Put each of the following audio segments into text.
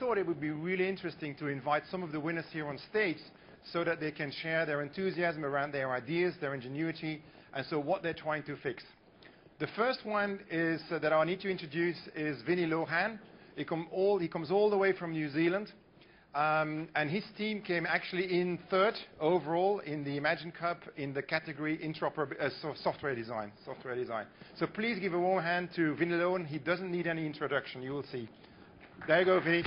thought it would be really interesting to invite some of the winners here on stage so that they can share their enthusiasm around their ideas, their ingenuity, and so what they're trying to fix. The first one is that I need to introduce is Vinny Lohan. He comes all the way from New Zealand, and his team came actually in third overall in the Imagine Cup in the category software design. So please give a warm hand to Vinny Lohan. He doesn't need any introduction, you will see. There you go, Vinny.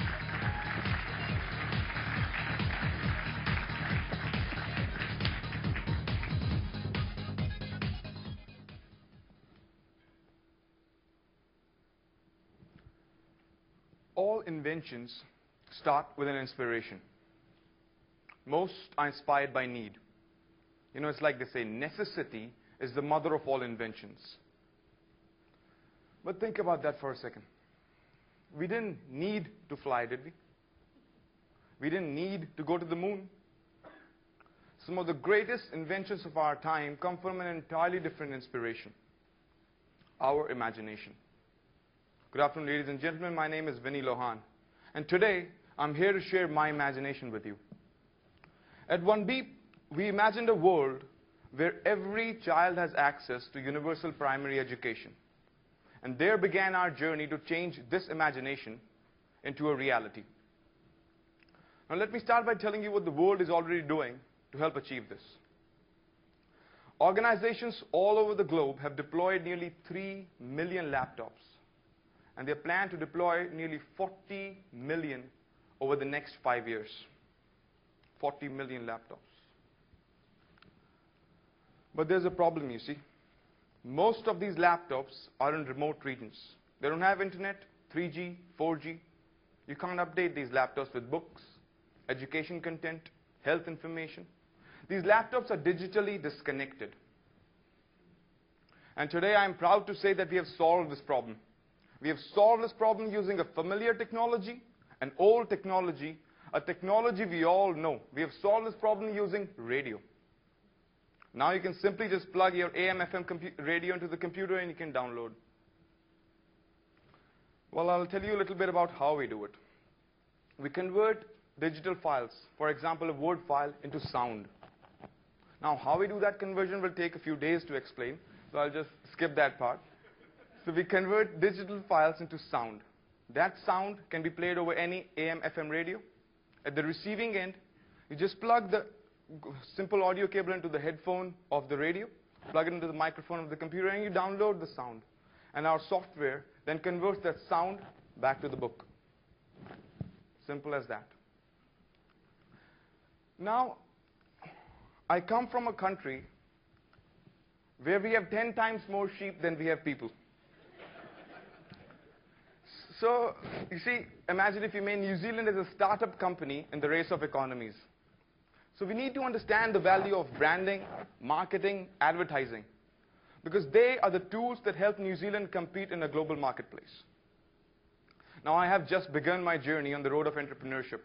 All inventions start with an inspiration. Most are inspired by need. You know, it's like they say, necessity is the mother of all inventions. But think about that for a second. We didn't need to fly, did we? We didn't need to go to the moon. Some of the greatest inventions of our time come from an entirely different inspiration: our imagination. Good afternoon, ladies and gentlemen. My name is Vinny Lohan, and today I'm here to share my imagination with you. At One Beep, we imagined a world where every child has access to universal primary education. And there began our journey to change this imagination into a reality. Now let me start by telling you what the world is already doing to help achieve this. Organizations all over the globe have deployed nearly 3 million laptops, and they plan to deploy nearly 40 million over the next 5 years. 40 million laptops. But there's a problem, you see. Most of these laptops are in remote regions. They don't have internet, 3G, 4G. You can't update these laptops with books, education content, health information. These laptops are digitally disconnected. And today I'm proud to say that we have solved this problem. We have solved this problem using a familiar technology, an old technology, a technology we all know. We have solved this problem using radio. Now you can simply just plug your AM/FM radio into the computer and you can download. Well, I'll tell you a little bit about how we do it. We convert digital files, for example, a Word file, into sound. Now, how we do that conversion will take a few days to explain, so I'll just skip that part. So we convert digital files into sound. That sound can be played over any AM/FM radio. At the receiving end, you just plug the simple audio cable into the headphone of the radio, plug it into the microphone of the computer, and you download the sound. And our software then converts that sound back to the book. Simple as that. Now, I come from a country where we have 10 times more sheep than we have people. So, you see, imagine if you made New Zealand as a startup company in the race of economies. So we need to understand the value of branding, marketing, advertising, because they are the tools that help New Zealand compete in a global marketplace. Now, I have just begun my journey on the road of entrepreneurship,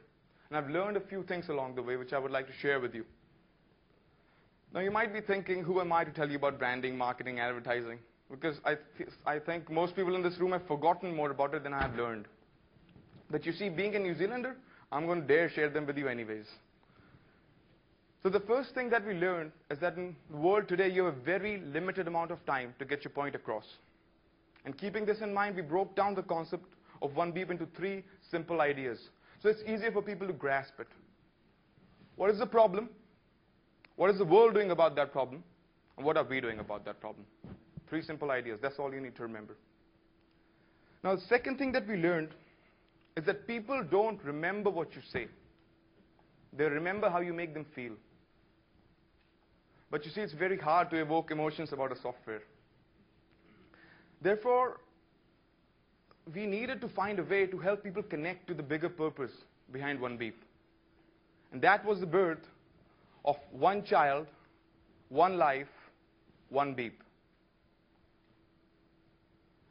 and I've learned a few things along the way which I would like to share with you. Now, you might be thinking, who am I to tell you about branding, marketing, advertising? Because I think most people in this room have forgotten more about it than I have learned. But you see, being a New Zealander, I'm going to dare share them with you anyways. So the first thing that we learned is that in the world today, you have a very limited amount of time to get your point across. And keeping this in mind, we broke down the concept of One Beep into 3 simple ideas. So it's easier for people to grasp it. What is the problem? What is the world doing about that problem? And what are we doing about that problem? 3 simple ideas. That's all you need to remember. Now, the second thing that we learned is that people don't remember what you say. They remember how you make them feel. But you see, it's very hard to evoke emotions about a software. Therefore, we needed to find a way to help people connect to the bigger purpose behind One Beep. And that was the birth of one child, one life, one beep.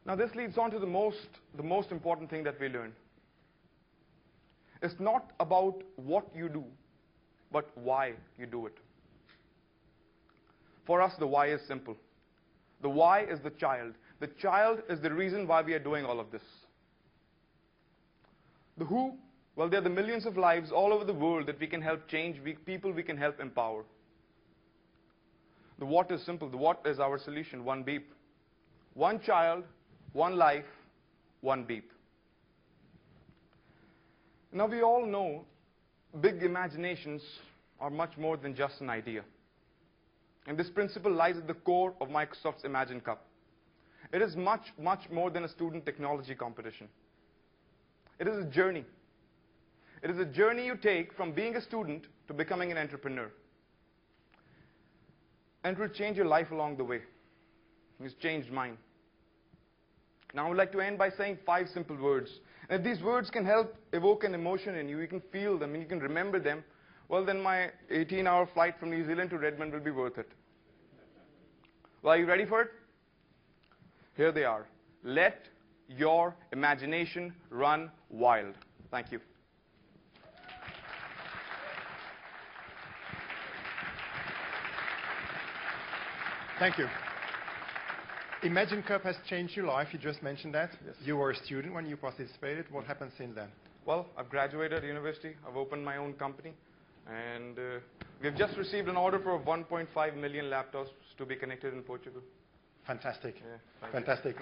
Now this leads on to the most important thing that we learned. It's not about what you do, but why you do it. For us, the why is simple. The why is the child. The child is the reason why we are doing all of this. The who Well, they're the millions of lives all over the world that we can help change, people we can help empower. The what is simple. The what is our solution. One beep. One child, one life, one beep. Now we all know big imaginations are much more than just an idea. And this principle lies at the core of Microsoft's Imagine Cup. It is much, much more than a student technology competition. It is a journey. It is a journey you take from being a student to becoming an entrepreneur. And it will change your life along the way. It's changed mine. Now I would like to end by saying 5 simple words. And if these words can help evoke an emotion in you, you can feel them and you can remember them, well then my 18-hour flight from New Zealand to Redmond will be worth it. Well, are you ready for it? Here they are. Let your imagination run wild. Thank you. Thank you. Imagine Cup has changed your life. You just mentioned that. Yes. You were a student when you participated. What happened since then? Well, I've graduated university. I've opened my own company. And we've just received an order for 1.5 million laptops to be connected in Portugal. Fantastic. Yeah, fantastic.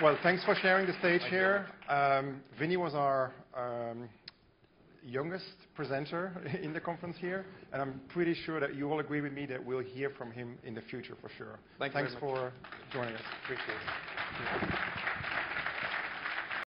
Well, thanks for sharing the stage here. Vinny was our youngest presenter in the conference here, and I'm pretty sure that you all agree with me that we'll hear from him in the future for sure. Thanks for joining us. Appreciate it.